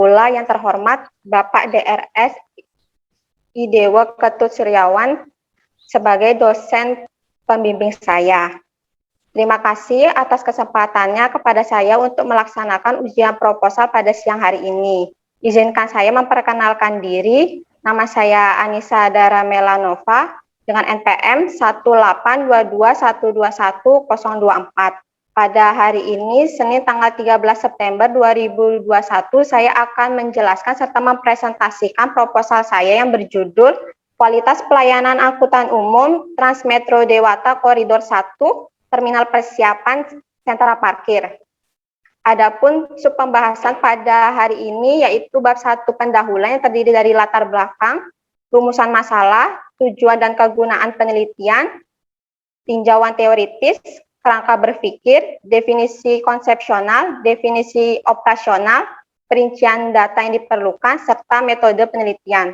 pula yang terhormat Bapak DRS Idewo Ketut Suryawan sebagai dosen pembimbing saya. Terima kasih atas kesempatannya kepada saya untuk melaksanakan ujian proposal pada siang hari ini. Izinkan saya memperkenalkan diri. Nama saya Anissa Dara Melanova dengan NPM 1822121.024. Pada hari ini, Senin tanggal 13 September 2021, saya akan menjelaskan serta mempresentasikan proposal saya yang berjudul Kualitas Pelayanan Angkutan Umum Transmetro Dewata Koridor 1, Terminal Persiapan Sentra Parkir. Adapun sub pembahasan pada hari ini yaitu bab 1 pendahuluan yang terdiri dari latar belakang, rumusan masalah, tujuan dan kegunaan penelitian, tinjauan teoritis, kerangka berpikir, definisi konsepsional, definisi operasional, perincian data yang diperlukan, serta metode penelitian.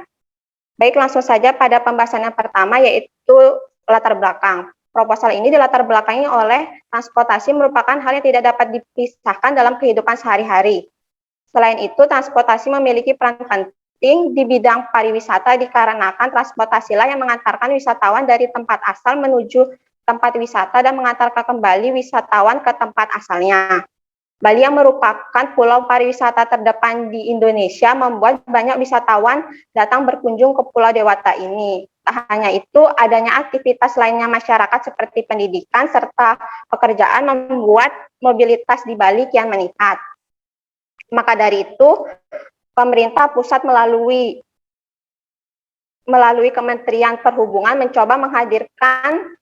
Baik, langsung saja pada pembahasan yang pertama yaitu latar belakang. Proposal ini dilatar belakangi oleh transportasi merupakan hal yang tidak dapat dipisahkan dalam kehidupan sehari-hari. Selain itu, transportasi memiliki peran penting di bidang pariwisata dikarenakan transportasilah yang mengantarkan wisatawan dari tempat asal menuju tempat wisata dan mengantarkan kembali wisatawan ke tempat asalnya. Bali yang merupakan pulau pariwisata terdepan di Indonesia membuat banyak wisatawan datang berkunjung ke Pulau Dewata ini. Tak hanya itu, adanya aktivitas lainnya masyarakat seperti pendidikan serta pekerjaan membuat mobilitas di Bali kian meningkat. Maka dari itu, pemerintah pusat melalui Kementerian Perhubungan mencoba menghadirkan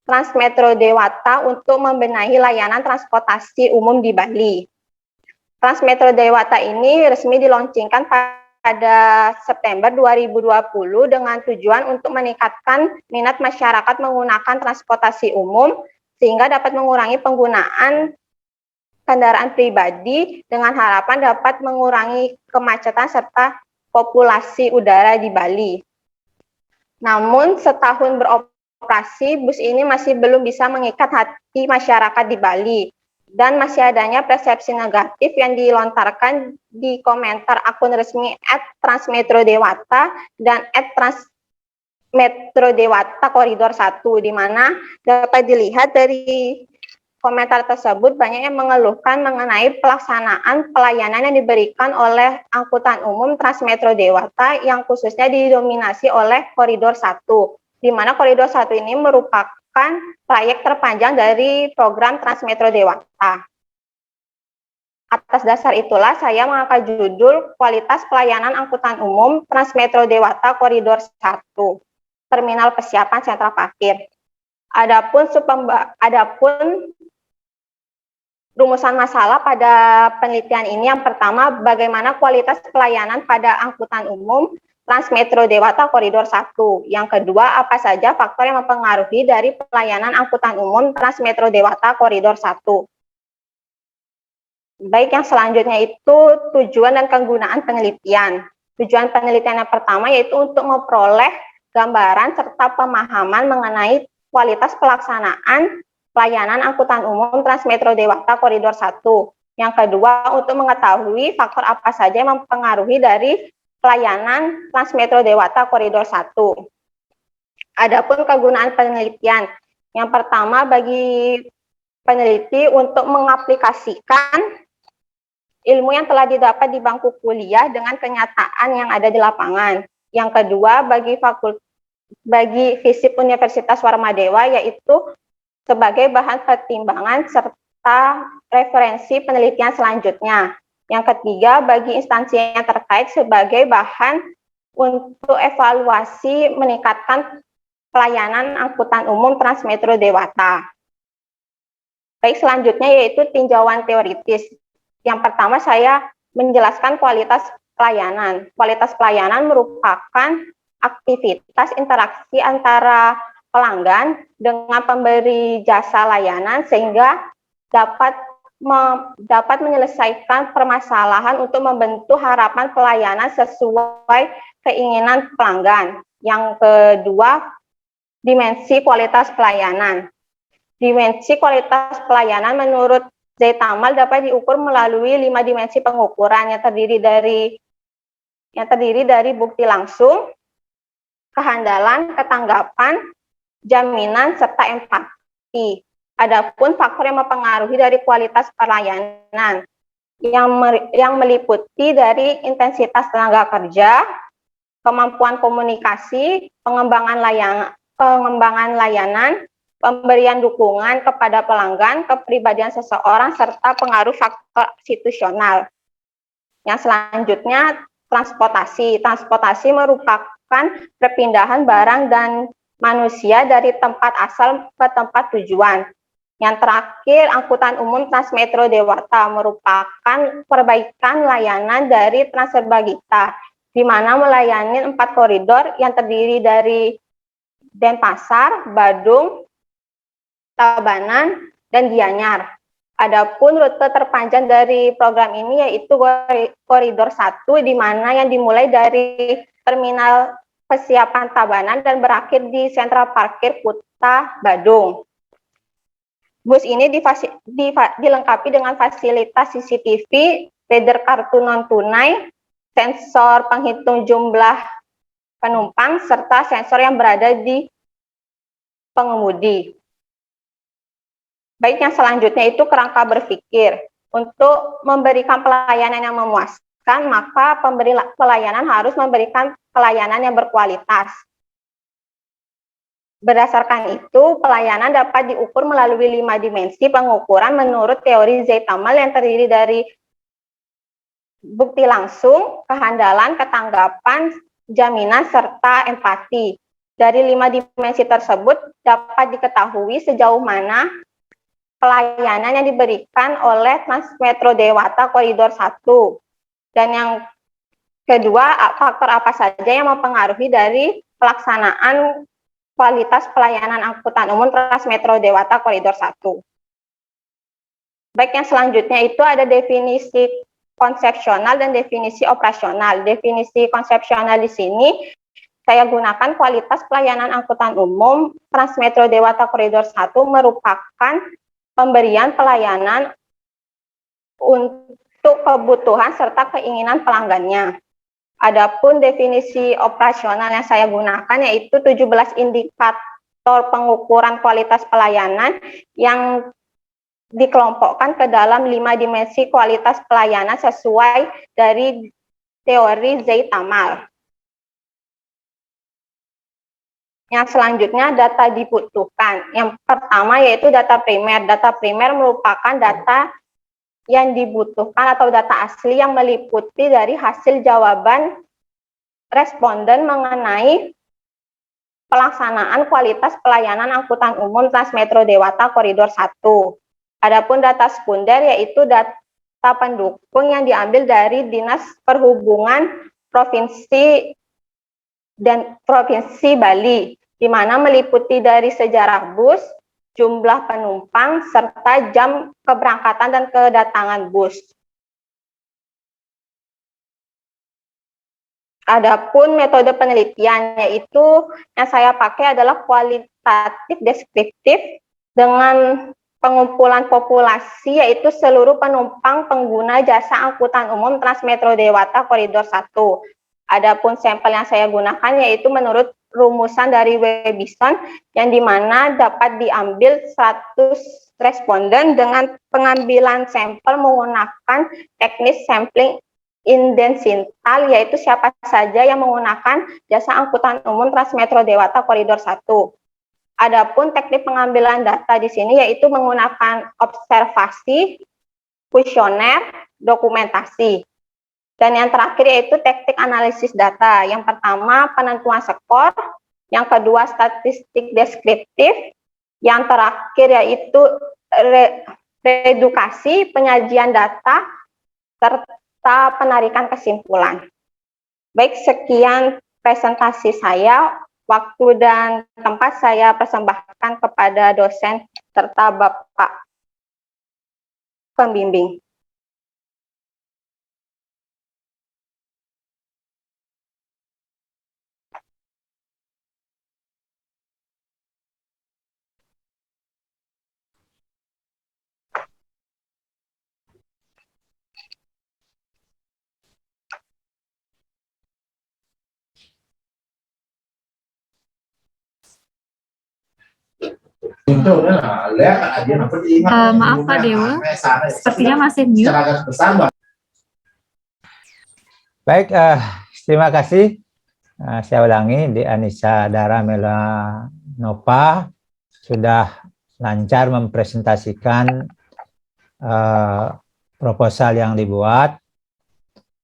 Transmetro Dewata untuk membenahi layanan transportasi umum di Bali. Transmetro Dewata ini resmi dilaunchingkan pada September 2020 dengan tujuan untuk meningkatkan minat masyarakat menggunakan transportasi umum sehingga dapat mengurangi penggunaan kendaraan pribadi dengan harapan dapat mengurangi kemacetan serta populasi udara di Bali. Namun setahun beroperasi, bus ini masih belum bisa mengikat hati masyarakat di Bali. Dan masih adanya persepsi negatif yang dilontarkan di komentar akun resmi @transmetrodewata dan @transmetrodewata koridor 1, di mana dapat dilihat dari komentar tersebut banyak yang mengeluhkan mengenai pelaksanaan pelayanan yang diberikan oleh angkutan umum Transmetro Dewata yang khususnya didominasi oleh koridor 1, di mana koridor 1 ini merupakan proyek terpanjang dari program Transmetro Dewata. Atas dasar itulah saya mengangkat judul Kualitas Pelayanan Angkutan Umum Transmetro Dewata Koridor 1, Terminal Persiapan Sentra Parkir. Adapun rumusan masalah pada penelitian ini yang pertama, bagaimana kualitas pelayanan pada angkutan umum Transmetro Dewata Koridor 1. Yang kedua, apa saja faktor yang mempengaruhi dari pelayanan angkutan umum Transmetro Dewata Koridor 1. Baik, yang selanjutnya itu tujuan dan kegunaan penelitian. Tujuan penelitian yang pertama yaitu untuk memperoleh gambaran serta pemahaman mengenai kualitas pelaksanaan pelayanan angkutan umum Transmetro Dewata Koridor 1. Yang kedua, untuk mengetahui faktor apa saja yang mempengaruhi dari pelayanan Transmetro Dewata Koridor 1. Adapun kegunaan penelitian. Yang pertama, bagi peneliti untuk mengaplikasikan ilmu yang telah didapat di bangku kuliah dengan kenyataan yang ada di lapangan. Yang kedua, bagi FISIP Universitas Warmadewa, yaitu sebagai bahan pertimbangan serta referensi penelitian selanjutnya. Yang ketiga, bagi instansi yang terkait sebagai bahan untuk evaluasi meningkatkan pelayanan angkutan umum Transmetro Dewata. Baik, selanjutnya yaitu tinjauan teoritis. Yang pertama saya menjelaskan kualitas pelayanan. Kualitas pelayanan merupakan aktivitas interaksi antara pelanggan dengan pemberi jasa layanan sehingga dapat menyelesaikan permasalahan untuk membentuk harapan pelayanan sesuai keinginan pelanggan. Yang kedua, dimensi kualitas pelayanan. Dimensi kualitas pelayanan menurut Zetamal dapat diukur melalui 5 dimensi pengukuran yang terdiri dari bukti langsung, kehandalan, ketanggapan, jaminan, serta empati. Adapun faktor yang mempengaruhi dari kualitas pelayanan yang meliputi dari intensitas tenaga kerja, kemampuan komunikasi, pengembangan layanan, pemberian dukungan kepada pelanggan, kepribadian seseorang, serta pengaruh faktor institusional. Yang selanjutnya, transportasi. Transportasi merupakan perpindahan barang dan manusia dari tempat asal ke tempat tujuan. Yang terakhir, angkutan umum Transmetro Dewata merupakan perbaikan layanan dari Transferbagita, di mana melayani 4 koridor yang terdiri dari Denpasar, Badung, Tabanan, dan Gianyar. Adapun rute terpanjang dari program ini yaitu koridor 1, di mana yang dimulai dari terminal persiapan Tabanan dan berakhir di sentra parkir Kuta Badung. Bus ini dilengkapi dengan fasilitas CCTV, reader kartu non-tunai, sensor penghitung jumlah penumpang, serta sensor yang berada di pengemudi. Baik, yang selanjutnya itu kerangka berpikir. Untuk memberikan pelayanan yang memuaskan, maka pemberi pelayanan harus memberikan pelayanan yang berkualitas. Berdasarkan itu, pelayanan dapat diukur melalui 5 dimensi pengukuran menurut teori Zetamal yang terdiri dari bukti langsung, kehandalan, ketanggapan, jaminan, serta empati. Dari 5 dimensi tersebut dapat diketahui sejauh mana pelayanan yang diberikan oleh Transmetro Dewata Koridor 1. Dan yang kedua, faktor apa saja yang mempengaruhi dari pelaksanaan kualitas pelayanan angkutan umum Transmetro Dewata Koridor 1. Baik, yang selanjutnya itu ada definisi konsepsional dan definisi operasional. Definisi konsepsional di sini saya gunakan kualitas pelayanan angkutan umum Transmetro Dewata Koridor 1 merupakan pemberian pelayanan untuk kebutuhan serta keinginan pelanggannya. Adapun definisi operasional yang saya gunakan yaitu 17 indikator pengukuran kualitas pelayanan yang dikelompokkan ke dalam 5 dimensi kualitas pelayanan sesuai dari teori Zetamal. Yang selanjutnya data dibutuhkan. Yang pertama yaitu data primer. Data primer merupakan data yang dibutuhkan atau data asli yang meliputi dari hasil jawaban responden mengenai pelaksanaan kualitas pelayanan angkutan umum Transmetro Dewata Koridor 1. Adapun data sekunder yaitu data pendukung yang diambil dari Dinas Perhubungan Provinsi Bali, di mana meliputi dari sejarah bus, jumlah penumpang, serta jam keberangkatan dan kedatangan bus. Adapun metode penelitian yaitu yang saya pakai adalah kualitatif deskriptif dengan pengumpulan populasi yaitu seluruh penumpang pengguna jasa angkutan umum Transmetro Dewata Koridor 1. Adapun sampel yang saya gunakan yaitu menurut rumusan dari Webison yang dimana dapat diambil 100 responden dengan pengambilan sampel menggunakan teknis sampling indensintal, yaitu siapa saja yang menggunakan jasa angkutan umum Transmetro Dewata Koridor 1. Adapun teknik pengambilan data di sini yaitu menggunakan observasi, kuesioner, dokumentasi. Dan yang terakhir yaitu teknik analisis data. Yang pertama penentuan skor, yang kedua statistik deskriptif, yang terakhir yaitu redukasi, penyajian data, serta penarikan kesimpulan. Baik, sekian presentasi saya. Waktu dan tempat saya persembahkan kepada dosen serta Bapak pembimbing. Maaf Pak Dewa, sepertinya masih mute. Baik, terima kasih. Saya ulangi, di Anissa Dara Melanova sudah lancar mempresentasikan proposal yang dibuat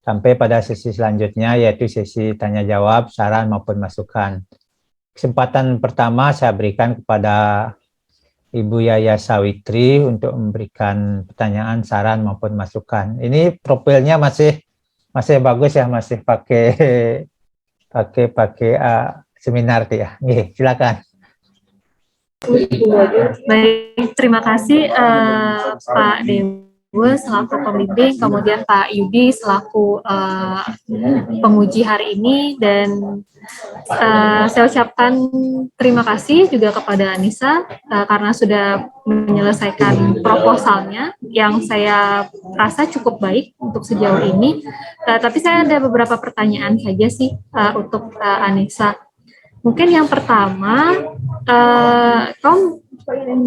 sampai pada sesi selanjutnya, yaitu sesi tanya jawab, saran maupun masukan. Kesempatan pertama saya berikan kepada Ibu Yaya Sawitri untuk memberikan pertanyaan, saran maupun masukan. Ini profilnya masih bagus ya, masih pakai seminar ya. Nih, silakan. Baik, terima kasih Pak Dewa selaku pembimbing, kemudian Pak Yudi selaku penguji hari ini, dan saya ucapkan terima kasih juga kepada Anissa karena sudah menyelesaikan proposalnya yang saya rasa cukup baik untuk sejauh ini. Tapi saya ada beberapa pertanyaan saja sih untuk Anissa. Mungkin yang pertama,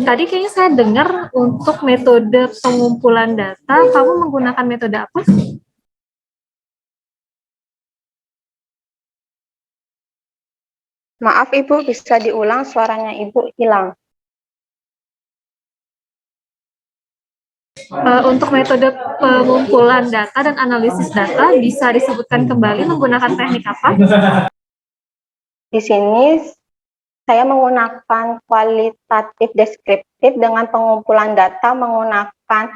tadi kayaknya saya dengar untuk metode pengumpulan data, kamu menggunakan metode apa? Maaf Ibu, bisa diulang, suaranya Ibu hilang. Untuk metode pengumpulan data dan analisis data, bisa disebutkan kembali menggunakan teknik apa? Di sini saya menggunakan kualitatif deskriptif dengan pengumpulan data menggunakan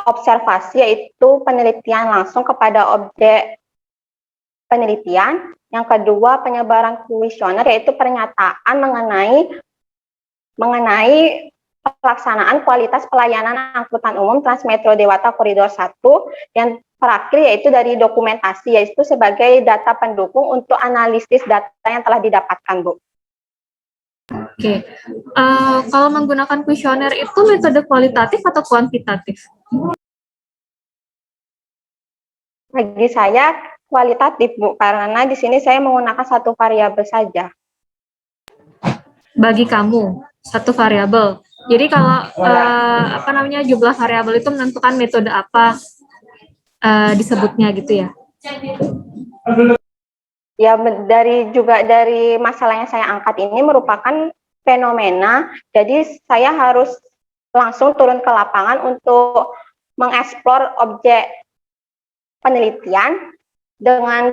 observasi, yaitu penelitian langsung kepada objek penelitian. Yang kedua, penyebaran kuesioner, yaitu pernyataan mengenai pelaksanaan kualitas pelayanan angkutan umum Transmetro Dewata Koridor 1. Yang terakhir yaitu dari dokumentasi, yaitu sebagai data pendukung untuk analisis data yang telah didapatkan, Bu. Oke, kalau menggunakan kuesioner itu metode kualitatif atau kuantitatif? Bagi saya kualitatif, Bu, karena di sini saya menggunakan satu variabel saja. Bagi kamu, satu variabel. Jadi kalau jumlah variabel itu menentukan metode apa disebutnya gitu ya? Ya, dari masalah yang saya angkat ini merupakan fenomena, jadi saya harus langsung turun ke lapangan untuk mengeksplor objek penelitian dengan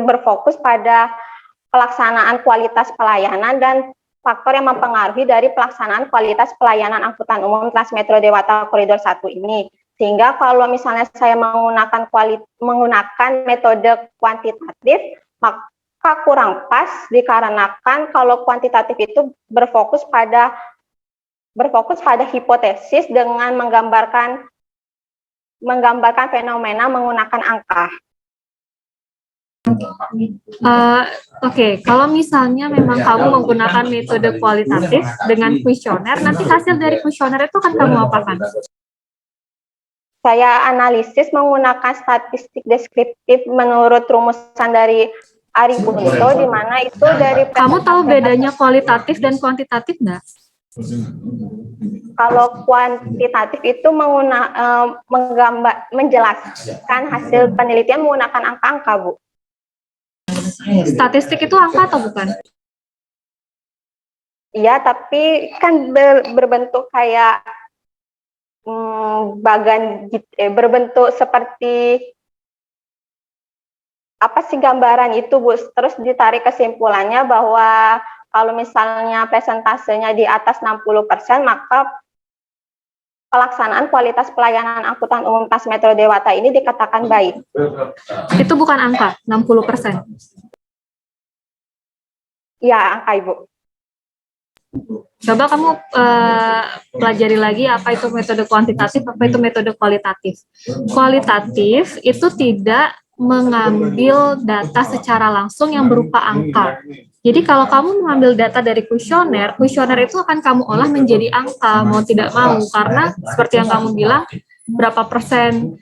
berfokus pada pelaksanaan kualitas pelayanan dan faktor yang mempengaruhi dari pelaksanaan kualitas pelayanan angkutan umum Transmetro Dewata Koridor 1 ini. Sehingga kalau misalnya saya menggunakan metode kuantitatif, maka kurang pas, dikarenakan kalau kuantitatif itu berfokus pada hipotesis dengan menggambarkan fenomena menggunakan angka. Oke, kalau misalnya memang kamu menggunakan metode kualitatif dengan kuesioner, nanti hasil dari kuesioner itu akan kamu apakan? Saya analisis menggunakan statistik deskriptif menurut rumusan dari Ari Bunto, di mana itu dari... Kamu tahu bedanya kualitatif dan kuantitatif nggak? Kalau kuantitatif itu menjelaskan hasil penelitian menggunakan angka-angka, Bu. Statistik itu angka atau bukan? Iya, tapi kan berbentuk kayak berbentuk seperti apa sih gambaran itu, Bu. Terus ditarik kesimpulannya bahwa kalau misalnya persentasenya di atas 60%, maka pelaksanaan kualitas pelayanan angkutan umum Transmetro Dewata ini dikatakan baik. Itu bukan angka, 60%? Iya, angka, Ibu. Coba kamu pelajari lagi apa itu metode kuantitatif, apa itu metode kualitatif. Kualitatif itu tidak mengambil data secara langsung yang berupa angka. Jadi kalau kamu mengambil data dari kuesioner itu akan kamu olah menjadi angka, mau tidak mau, karena seperti yang kamu bilang, berapa persen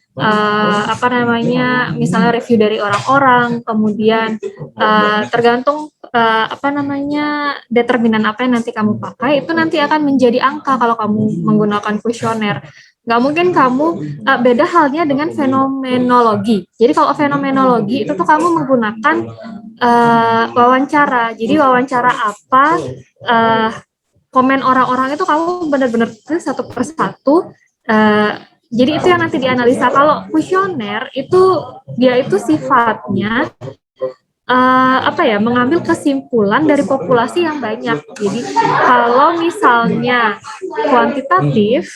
misalnya review dari orang-orang, kemudian tergantung determinan apa yang nanti kamu pakai, itu nanti akan menjadi angka kalau kamu menggunakan kuesioner. Nggak mungkin kamu beda halnya dengan fenomenologi. Jadi kalau fenomenologi itu tuh kamu menggunakan wawancara. Jadi wawancara apa, komen orang-orang itu kamu benar-benar satu persatu. Jadi itu yang nanti dianalisa. Kalau kuesioner itu dia itu sifatnya mengambil kesimpulan dari populasi yang banyak. Jadi kalau misalnya kuantitatif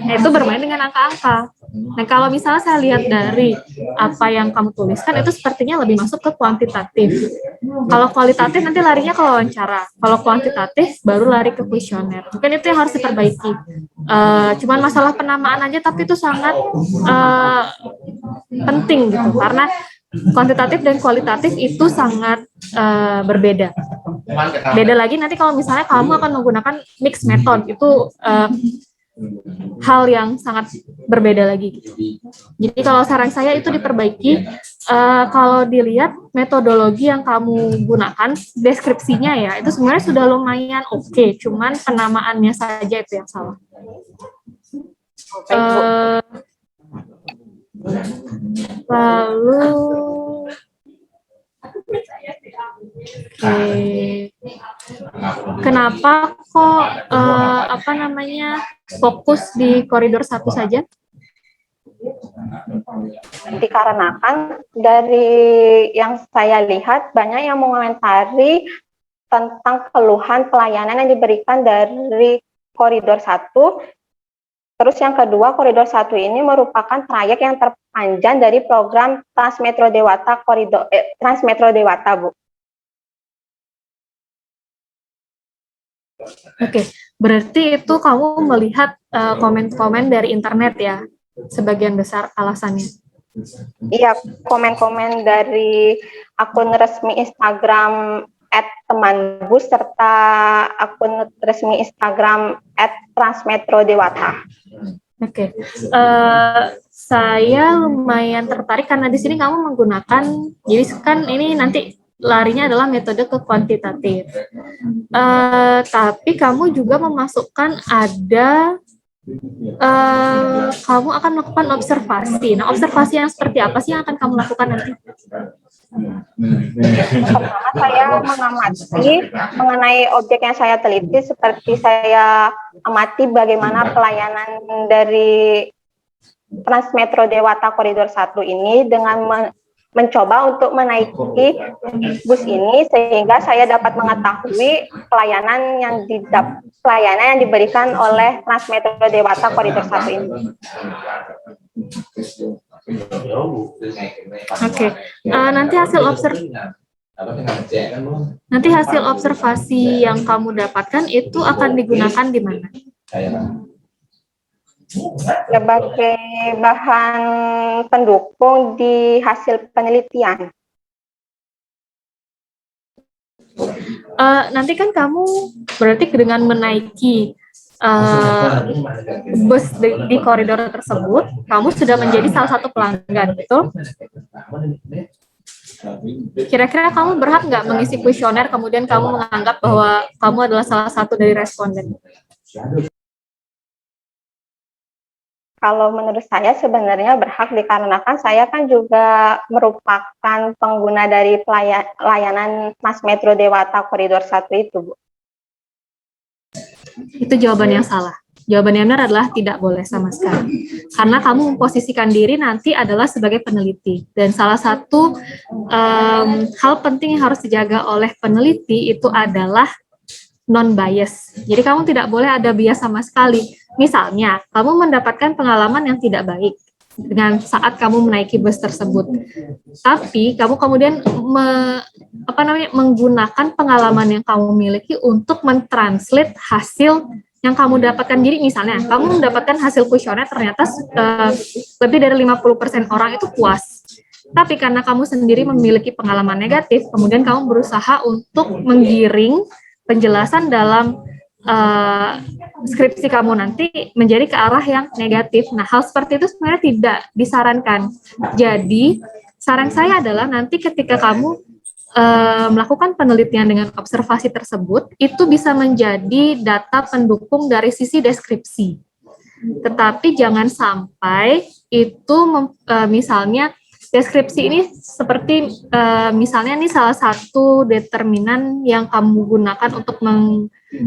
itu bermain dengan angka-angka. Nah, kalau misalnya saya lihat dari apa yang kamu tuliskan itu sepertinya lebih masuk ke kuantitatif. Kalau kualitatif nanti larinya ke wawancara. Kalau kuantitatif baru lari ke kuesioner. Mungkin itu yang harus diperbaiki. Cuman masalah penamaan aja, tapi itu sangat penting gitu, karena kuantitatif dan kualitatif itu sangat berbeda. Beda lagi nanti kalau misalnya kamu akan menggunakan mixed method, itu hal yang sangat berbeda lagi. Jadi kalau saran saya itu diperbaiki. Kalau dilihat metodologi yang kamu gunakan, deskripsinya ya, itu sebenarnya sudah lumayan oke, cuman penamaannya saja itu yang salah. Lalu kenapa kok fokus di koridor 1 saja? Dikarenakan dari yang saya lihat banyak yang mengomentari tentang keluhan pelayanan yang diberikan dari koridor 1. Terus yang kedua, koridor 1 ini merupakan trayek yang terpanjang dari program Transmetro Dewata Transmetro Dewata, Bu. Oke, berarti itu kamu melihat komen-komen dari internet ya, sebagian besar alasannya. Iya, komen-komen dari akun resmi Instagram @temanbus serta akun resmi Instagram @transmetrodewata. Oke, saya lumayan tertarik karena di sini kamu menggunakan, jadi kan ini nanti larinya adalah metode ke kuantitatif. Tapi kamu juga memasukkan kamu akan melakukan observasi. Nah, observasi yang seperti apa sih yang akan kamu lakukan nanti? Pertama, saya mengamati mengenai objek yang saya teliti, seperti saya amati bagaimana pelayanan dari Transmetro Dewata Koridor 1 ini dengan mencoba untuk menaiki bus ini sehingga saya dapat mengetahui pelayanan yang diberikan oleh Transmetro Dewata Koridor 1 ini. Oke. Nanti hasil observasi yang kamu dapatkan itu akan digunakan di mana? Sebagai bahan pendukung di hasil penelitian. Nanti kan kamu berarti dengan menaiki bus di koridor tersebut, kamu sudah menjadi salah satu pelanggan, betul? Kira-kira kamu berhak nggak mengisi kuesioner, kemudian kamu menganggap bahwa kamu adalah salah satu dari responden? Kalau menurut saya sebenarnya berhak, dikarenakan saya kan juga merupakan pengguna dari layanan Transmetro Dewata Koridor 1 itu, Bu. Itu jawaban yang salah. Jawaban yang benar adalah tidak boleh sama sekali. Karena kamu memposisikan diri nanti adalah sebagai peneliti. Dan salah satu hal penting yang harus dijaga oleh peneliti itu adalah non-bias. Jadi kamu tidak boleh ada bias sama sekali. Misalnya, kamu mendapatkan pengalaman yang tidak baik dengan saat kamu menaiki bus tersebut. Tapi kamu kemudian menggunakan pengalaman yang kamu miliki untuk mentranslate hasil yang kamu dapatkan. Jadi misalnya, kamu mendapatkan hasil kuesioner ternyata lebih dari 50% orang itu puas. Tapi karena kamu sendiri memiliki pengalaman negatif, kemudian kamu berusaha untuk menggiring penjelasan dalam skripsi kamu nanti menjadi ke arah yang negatif. Nah, hal seperti itu sebenarnya tidak disarankan. Jadi, saran saya adalah nanti ketika kamu melakukan penelitian dengan observasi tersebut, itu bisa menjadi data pendukung dari sisi deskripsi. Tetapi jangan sampai itu misalnya deskripsi ini seperti misalnya ini salah satu determinan yang kamu gunakan untuk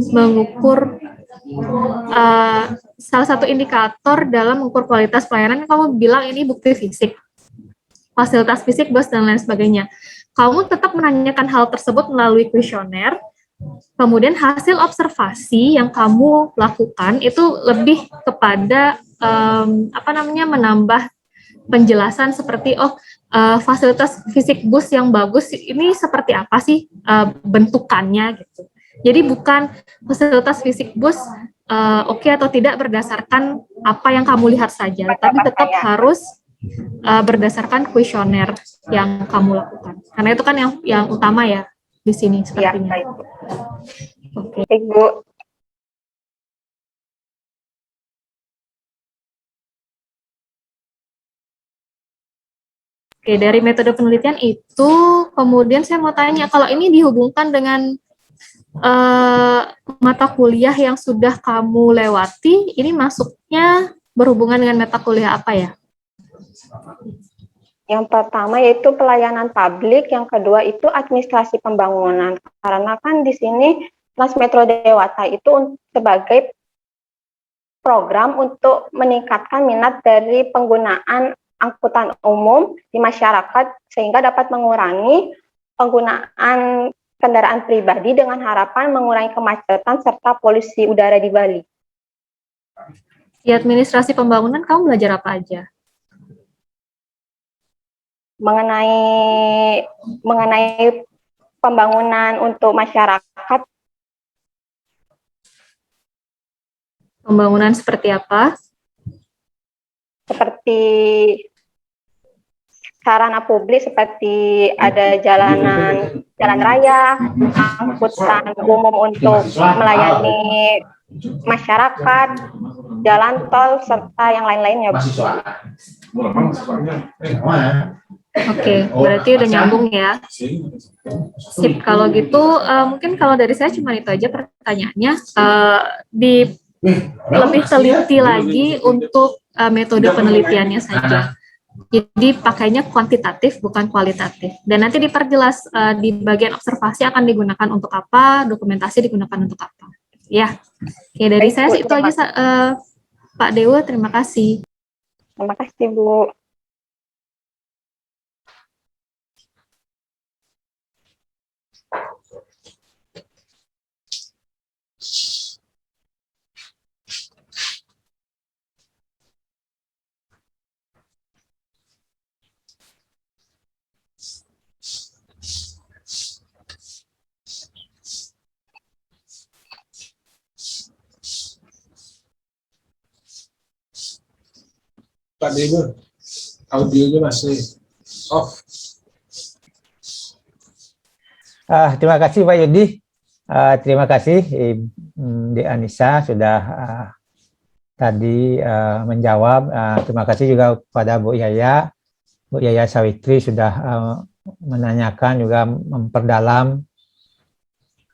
mengukur salah satu indikator dalam mengukur kualitas pelayanan. Kamu bilang ini bukti fisik, fasilitas fisik, bus, dan lain sebagainya. Kamu tetap menanyakan hal tersebut melalui kuesioner. Kemudian hasil observasi yang kamu lakukan itu lebih kepada menambah penjelasan seperti fasilitas fisik bus yang bagus ini seperti apa sih bentukannya gitu. Jadi bukan fasilitas fisik bus oke atau tidak berdasarkan apa yang kamu lihat saja, tapi tetap harus berdasarkan kuesioner yang kamu lakukan. Karena itu kan yang utama ya di sini sepertinya. Ya, oke. Ibu. Oke, dari metode penelitian itu, kemudian saya mau tanya, kalau ini dihubungkan dengan mata kuliah yang sudah kamu lewati, ini masuknya berhubungan dengan mata kuliah apa ya? Yang pertama yaitu pelayanan publik, yang kedua itu administrasi pembangunan. Karena kan di sini Transmetro Dewata itu sebagai program untuk meningkatkan minat dari penggunaan angkutan umum di masyarakat sehingga dapat mengurangi penggunaan kendaraan pribadi dengan harapan mengurangi kemacetan serta polusi udara di Bali. Di administrasi pembangunan kamu belajar apa aja? Mengenai pembangunan untuk masyarakat. Pembangunan seperti apa? Seperti sarana publik seperti ada jalan raya, angkutan umum untuk melayani masyarakat, jalan tol, serta yang lain-lainnya. Oke, berarti udah nyambung ya. Sip, kalau gitu mungkin kalau dari saya cuma itu aja pertanyaannya. Lebih teliti lagi untuk metode penelitiannya saja. Jadi pakainya kuantitatif bukan kualitatif. Dan nanti diperjelas di bagian observasi akan digunakan untuk apa, dokumentasi digunakan untuk apa. Ya, oke, dari saya sih itu aja Pak Dewa, terima kasih. Terima kasih Bu. Pak Dewa, audionya masih off. Terima kasih Pak Yudi. Terima kasih Di Anissa sudah tadi menjawab. Terima kasih juga kepada Bu Yaya Sawitri sudah menanyakan juga memperdalam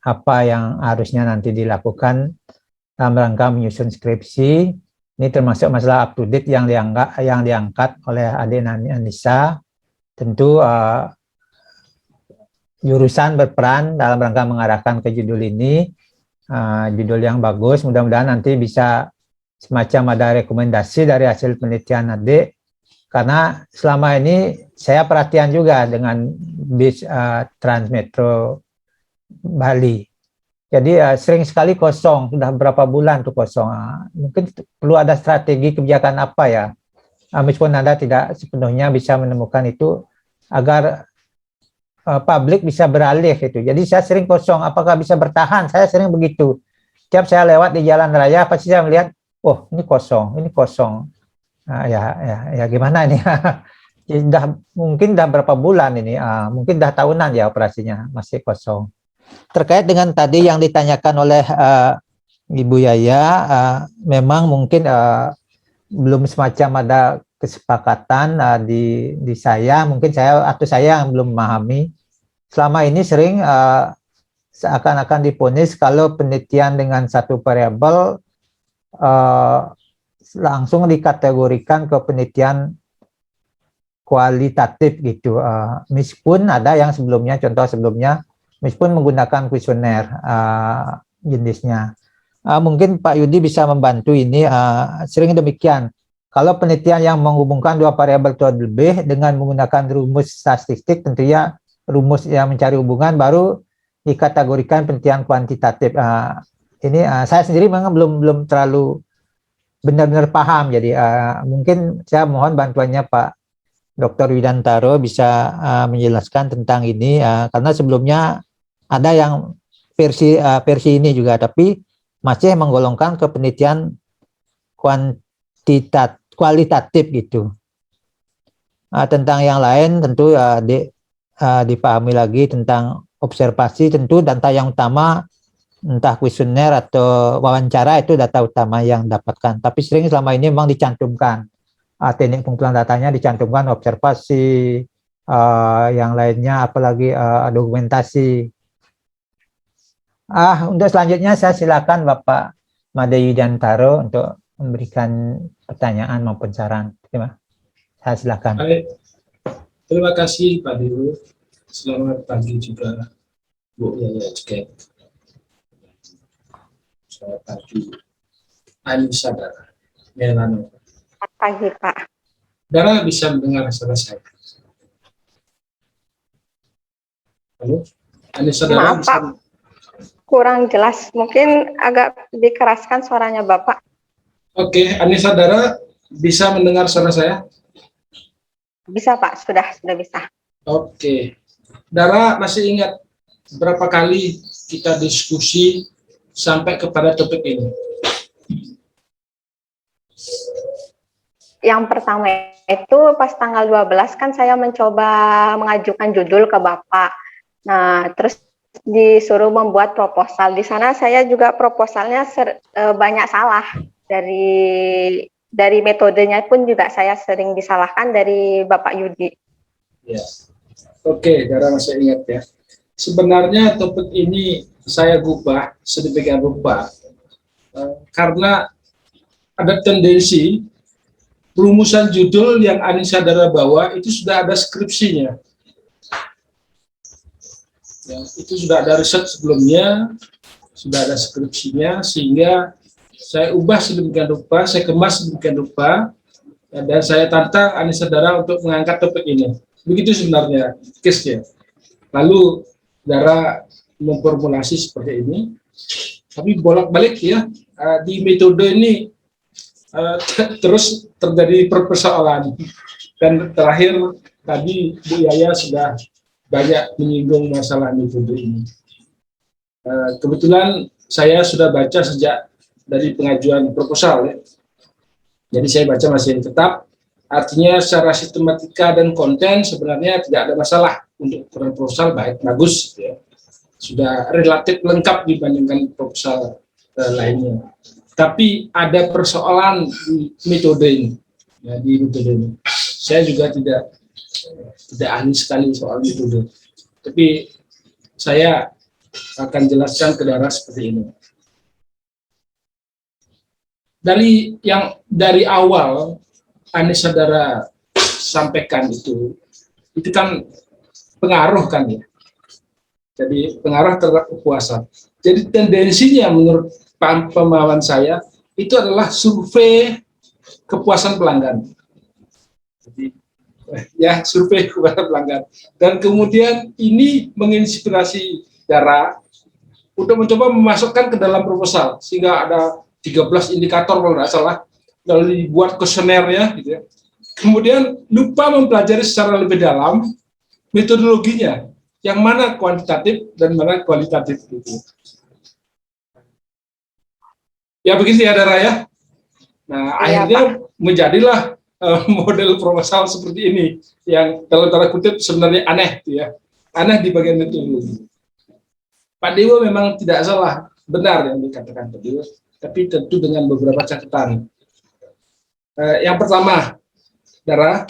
apa yang harusnya nanti dilakukan dalam rangka menyusun skripsi. Ini termasuk masalah up to date yang diangkat oleh Adik Anissa. Tentu jurusan berperan dalam rangka mengarahkan ke judul ini, judul yang bagus. Mudah-mudahan nanti bisa semacam ada rekomendasi dari hasil penelitian Adik, karena selama ini saya perhatian juga dengan bis Transmetro Bali. Jadi sering sekali kosong, sudah berapa bulan tuh kosong. Mungkin perlu ada strategi kebijakan apa ya, meskipun Anda tidak sepenuhnya bisa menemukan itu, agar publik bisa beralih gitu. Jadi saya sering kosong, apakah bisa bertahan? Saya sering begitu. Setiap saya lewat di jalan raya, pasti saya melihat, oh ini kosong, ini kosong. Ya gimana ini? Mungkin dah berapa bulan ini, mungkin dah tahunan ya operasinya, masih kosong. Terkait dengan tadi yang ditanyakan oleh Ibu Yaya, memang mungkin belum semacam ada kesepakatan di saya, mungkin saya yang belum memahami. Selama ini sering seakan-akan diponis kalau penelitian dengan satu variabel langsung dikategorikan ke penelitian kualitatif gitu. Meskipun ada yang sebelumnya, contoh sebelumnya, meskipun menggunakan kuesioner jenisnya. Mungkin Pak Yudi bisa membantu ini. Sering demikian. Kalau penelitian yang menghubungkan dua variabel atau lebih dengan menggunakan rumus statistik, tentunya rumus yang mencari hubungan baru dikategorikan penelitian kuantitatif. Ini saya sendiri memang belum terlalu benar-benar paham. Jadi mungkin saya mohon bantuannya Pak Dr. Widantaro bisa menjelaskan tentang ini, karena sebelumnya ada yang versi ini juga, tapi masih menggolongkan ke penelitian kualitatif gitu. Tentang yang lain tentu dipahami lagi tentang observasi, tentu data yang utama entah kuesioner atau wawancara itu data utama yang dapatkan, tapi sering selama ini memang dicantumkan teknik pengumpulan datanya, dicantumkan observasi, yang lainnya apalagi dokumentasi. Untuk selanjutnya saya silakan Bapak Made Widantaro untuk memberikan pertanyaan maupun saran. Saya silakan. Baik. Terima kasih Pak Dewo. Selamat pagi juga Bu Yaya juga. Selamat pagi Anissa Dara Melano. Selamat pagi, Pak. Dara bisa mendengar suara saya? Halo? Anissa Dara Maaf, bisa... Pak. Kurang jelas. Mungkin agak dikeraskan suaranya Bapak. Oke, Anissa Dara bisa mendengar suara saya? Bisa, Pak. Sudah bisa. Oke. Dara masih ingat berapa kali kita diskusi sampai kepada topik ini? Yang pertama itu pas tanggal 12 kan saya mencoba mengajukan judul ke Bapak. Nah, terus disuruh membuat proposal. Di sana saya juga proposalnya banyak salah. Dari metodenya pun juga saya sering disalahkan dari Bapak Yudi. Ya. Oke, Dara masih ingat ya. Sebenarnya topik ini saya ubah sedemikian rupa karena ada tendensi rumusan judul yang Anissa Dara bawa itu sudah ada skripsinya. Ya, itu sudah ada riset sebelumnya, sudah ada skripsinya, sehingga saya ubah sedemikian rupa, saya kemas sedemikian rupa, dan saya tantang Anissa Dara untuk mengangkat topik ini. Begitu sebenarnya case-nya. Lalu Dara memformulasi seperti ini, tapi bolak-balik ya, di metode ini terus terjadi persoalan. Dan terakhir tadi Bu Yaya sudah banyak menyinggung masalah metode ini. Kebetulan saya sudah baca sejak dari pengajuan proposal ya. Jadi saya baca masih tetap, artinya secara sistematika dan konten sebenarnya tidak ada masalah untuk proposal bagus ya. Sudah relatif lengkap dibandingkan proposal lainnya. Tapi ada persoalan di metode ini. Ya, di metode ini. Saya juga tidak ahli sekali soal metode. Tapi saya akan jelaskan ke Dara seperti ini. Dari awal Anissa Dara sampaikan itu kan pengaruh kan ya. Jadi pengaruh terhadap kepuasan. Jadi tendensinya menurut pemahaman saya itu adalah survei kepuasan pelanggan. Jadi ya survei kepuasan pelanggan. Dan kemudian ini menginspirasi Dara untuk mencoba memasukkan ke dalam proposal sehingga ada 13 indikator kalau tidak salah, lalu dibuat kuesionernya gitu ya. Kemudian lupa mempelajari secara lebih dalam metodologinya, yang mana kuantitatif dan mana kualitatif gitu. Ya begitu ya Dara ya. Nah akhirnya menjadilah model proposal seperti ini yang dalam tanda kutip sebenarnya aneh gitu ya. Aneh di bagian metodologi. Pak Dewo memang tidak salah, benar yang dikatakan Pak Dewo. tapi tentu dengan beberapa catatan. Yang pertama, Dara,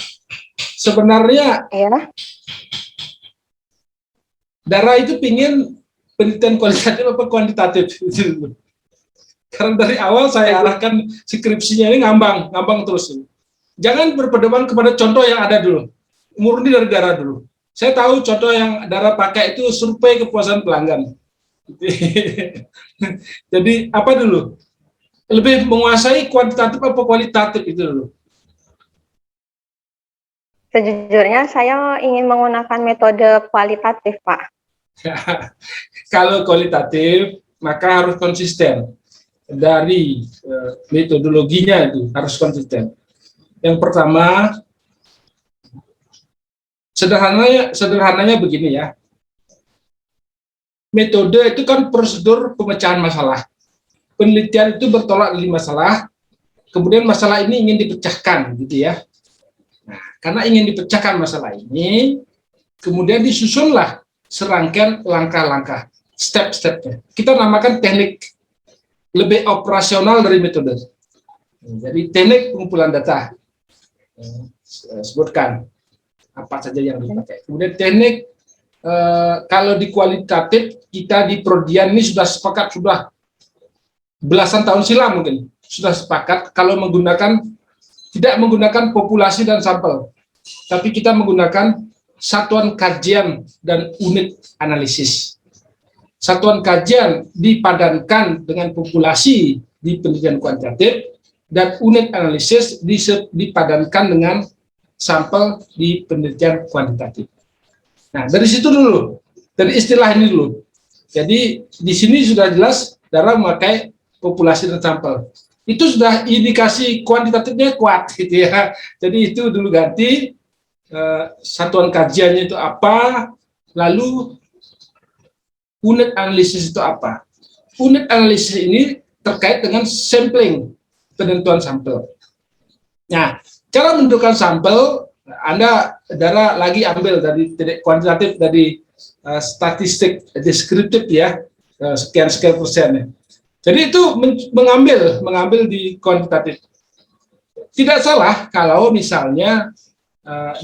sebenarnya Ya. Dara itu pingin penelitian kualitatif apa kuantitatif? Karena dari awal saya arahkan skripsinya ini ngambang terus. Jangan berpedoman kepada contoh yang ada dulu, murni dari Dara dulu. Saya tahu contoh yang Dara pakai itu survei kepuasan pelanggan. Jadi apa dulu? Lebih menguasai kuantitatif apa kualitatif itu dulu? Sejujurnya saya ingin menggunakan metode kualitatif, Pak. Kalau kualitatif, maka harus konsisten. Dari metodologinya itu harus konsisten. Yang pertama, sederhananya begini ya. Metode itu kan prosedur pemecahan masalah. Penelitian itu bertolak dari masalah, kemudian masalah ini ingin dipecahkan, gitu ya. Nah, karena ingin dipecahkan masalah ini, kemudian disusunlah serangkaian langkah-langkah, step-stepnya. Kita namakan teknik, lebih operasional dari metode. Jadi teknik pengumpulan data, sebutkan apa saja yang dipakai. Kemudian teknik, kalau di kualitatif, kita di Prodian ini sudah sepakat, sudah belasan tahun silam mungkin, sudah sepakat kalau tidak menggunakan populasi dan sampel, tapi kita menggunakan satuan kajian dan unit analisis. Satuan kajian dipadankan dengan populasi di penelitian kuantitatif, dan unit analisis dipadankan dengan sampel di penelitian kuantitatif. Nah, dari situ dulu, dari istilah ini dulu. Jadi di sini sudah jelas Dara memakai populasi dan sampel. Itu sudah indikasi kuantitatifnya kuat, gitu ya. Jadi itu dulu ganti, satuan kajiannya itu apa, lalu unit analisis itu apa. Unit analisis ini terkait dengan sampling, penentuan sampel. Nah, cara menentukan sampel, Dara lagi ambil dari kuantitatif, dari statistik deskriptif ya, sekian persennya. Jadi itu mengambil di kuantitatif. Tidak salah kalau misalnya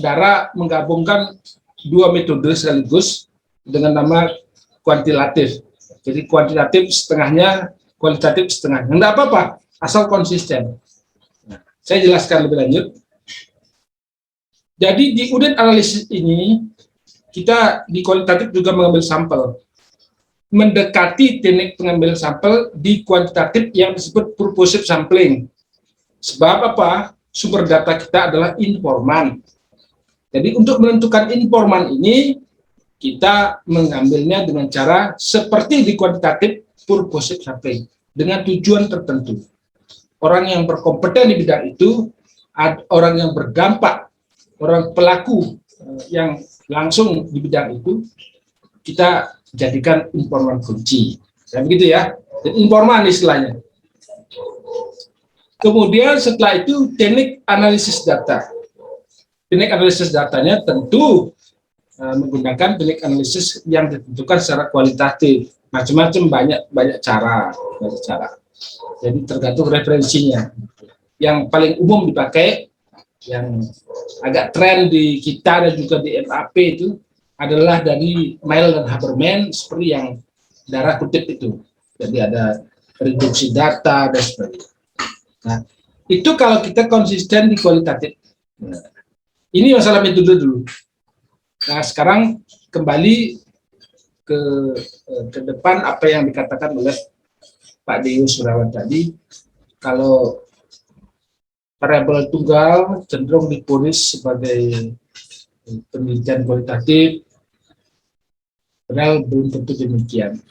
Dara menggabungkan dua metode sekaligus dengan nama kuantitatif. Jadi kuantitatif setengahnya, kualitatif setengahnya. Tidak apa-apa, asal konsisten. Nah, saya jelaskan lebih lanjut. Jadi di unit analisis ini, kita di kualitatif juga mengambil sampel. Mendekati teknik pengambilan sampel di kuantitatif yang disebut purposive sampling. Sebab apa? Sumber data kita adalah informan. Jadi untuk menentukan informan ini, kita mengambilnya dengan cara seperti di kuantitatif purposive sampling, dengan tujuan tertentu. Orang yang berkompeten di bidang itu, orang yang berdampak, orang pelaku yang langsung di bidang itu, kita jadikan informan kunci. Ya, begitu ya. Informan istilahnya. Kemudian setelah itu teknik analisis data. Teknik analisis datanya tentu menggunakan teknik analisis yang ditentukan secara kualitatif. Macam-macam, banyak cara. Jadi tergantung referensinya. Yang paling umum dipakai, yang agak tren di kita dan juga di MAP itu adalah dari Mail dan Haberman, seperti yang Dara kutip itu. Jadi ada reduksi data dan sebagainya. Nah, itu kalau kita konsisten di kualitatif. Nah, ini masalah metode dulu. Nah, sekarang kembali ke depan apa yang dikatakan oleh Pak Deus Surawan tadi, kalau variabel tunggal cenderung diponis sebagai penelitian kualitatif, padahal belum tentu demikian.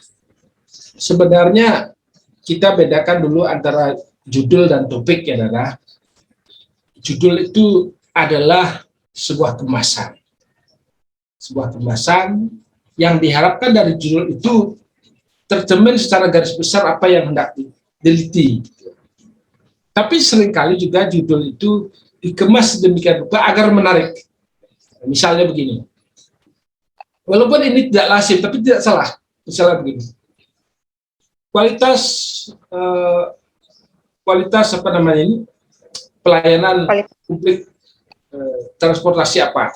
Sebenarnya kita bedakan dulu antara judul dan topik ya, Dara. Judul itu adalah sebuah kemasan. Sebuah kemasan yang diharapkan dari judul itu tercermin secara garis besar apa yang hendak diteliti. Tapi seringkali juga judul itu dikemas sedemikian rupa agar menarik. Misalnya begini. Walaupun ini tidak lazim, tapi tidak salah. Misalnya begini. Kualitas kualitas apa namanya ini pelayanan Kualitas. publik transportasi apa.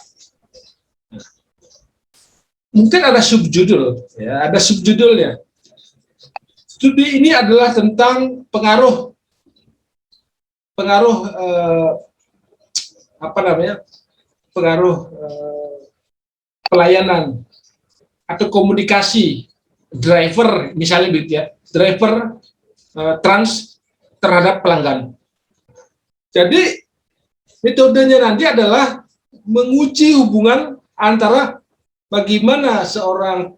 Mungkin ada subjudul, ya, ada subjudulnya. Studi ini adalah tentang pengaruh apa namanya, pengaruh pelayanan atau komunikasi driver, misalnya begitu ya, driver trans terhadap pelanggan. Jadi metodenya nanti adalah menguji hubungan antara bagaimana seorang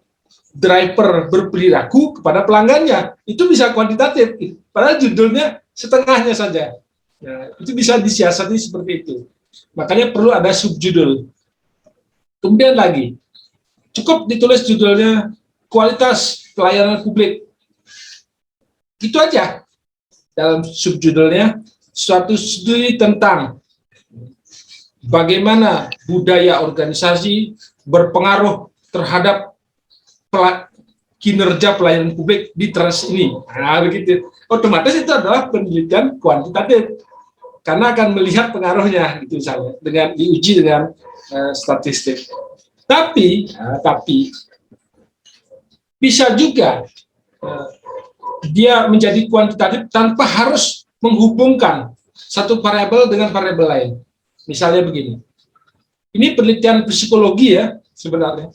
driver berperilaku kepada pelanggannya. Itu bisa kuantitatif, padahal judulnya setengahnya saja. Nah, itu bisa disiasati seperti itu. Makanya perlu ada subjudul. Kemudian lagi, cukup ditulis judulnya kualitas pelayanan publik. Itu aja. Dalam subjudulnya, suatu studi tentang bagaimana budaya organisasi berpengaruh terhadap kinerja pelayanan publik di trans ini. Nah, begitu. Otomatis itu adalah penelitian kuantitatif karena akan melihat pengaruhnya, gitu misalnya, dengan diuji dengan statistik. Tapi bisa juga dia menjadi kuantitatif tanpa harus menghubungkan satu variabel dengan variabel lain. Misalnya begini. Ini penelitian psikologi ya sebenarnya.